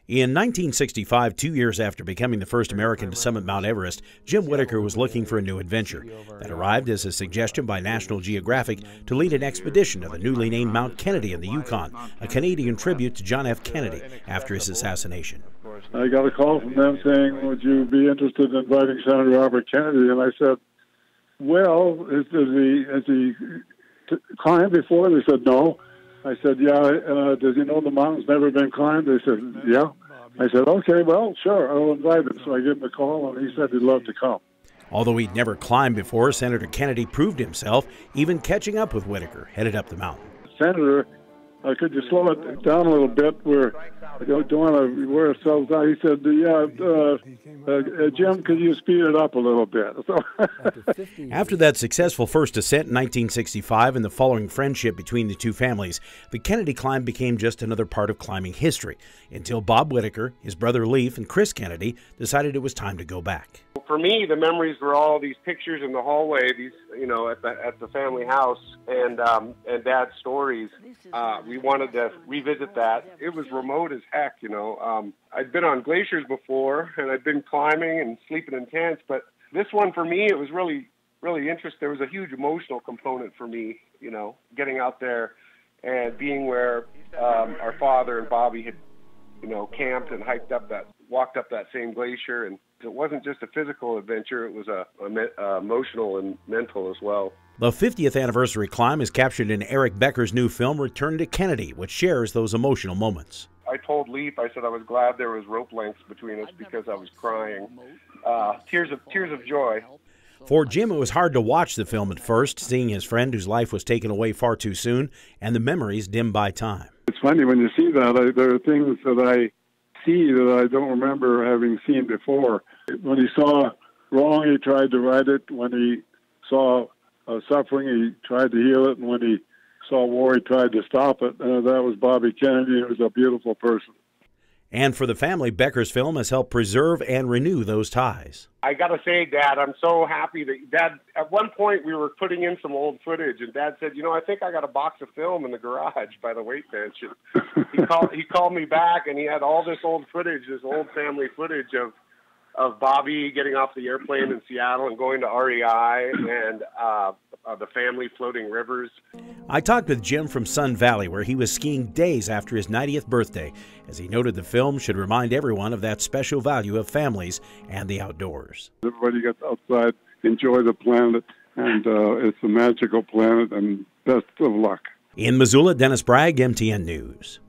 In 1965, 2 years after becoming the first American to summit Mount Everest, Jim Whittaker was looking for a new adventure. That arrived as a suggestion by National Geographic to lead an expedition to the newly named Mount Kennedy in the Yukon, a Canadian tribute to John F. Kennedy after his assassination. I got a call from them saying, "Would you be interested in inviting Senator Robert Kennedy?" And I said, "Well, has he climbed before?" They said, "No." I said, "Yeah, does he know the mountain's never been climbed?" They said, "Yeah." I said, "Okay, well, sure, I'll invite him." So I gave him a call, and he said he'd love to come. Although he'd never climbed before, Senator Kennedy proved himself, even catching up with Whittaker, headed up the mountain. "Senator, could you slow it down a little bit? We don't want to wear ourselves out." He said, "Jim, could you speed it up a little bit?" So After that successful first ascent in 1965 and the following friendship between the two families, the Kennedy climb became just another part of climbing history, until Bob Whittaker, his brother Leif, and Chris Kennedy decided it was time to go back. For me, the memories were all these pictures in the hallway, at the family house, and Dad's stories. We wanted to revisit that. It was remote as heck, I'd been on glaciers before, and I'd been climbing and sleeping in tents, but this one for me, it was really, really interesting. There was a huge emotional component for me, getting out there and being where our father and Bobby had, camped and walked up that same glacier. And it wasn't just a physical adventure, it was a emotional and mental as well. The 50th anniversary climb is captured in Eric Becker's new film, Return to Kennedy, which shares those emotional moments. I told Leif, I said I was glad there was rope lengths between us because I was crying. Tears of joy. For Jim, it was hard to watch the film at first, seeing his friend whose life was taken away far too soon, and the memories dimmed by time. it's funny when you see that. There are things that I see that I don't remember having seen before. When he saw wrong, he tried to right it. When he saw suffering, he tried to heal it. And when he saw war, he tried to stop it. That was Bobby Kennedy. He was a beautiful person. And for the family, Becker's film has helped preserve and renew those ties. I got to say, Dad, I'm so happy that Dad, at one point we were putting in some old footage, and Dad said, I think I got a box of film in the garage by the weight bench. And he called me back, and he had all this old footage, this old family footage of Bobby getting off the airplane in Seattle and going to REI, and the family floating rivers. I talked with Jim from Sun Valley, where he was skiing days after his 90th birthday, as he noted the film should remind everyone of that special value of families and the outdoors. Everybody gets outside, enjoy the planet, and it's a magical planet, and best of luck. In Missoula, Dennis Bragg, MTN News.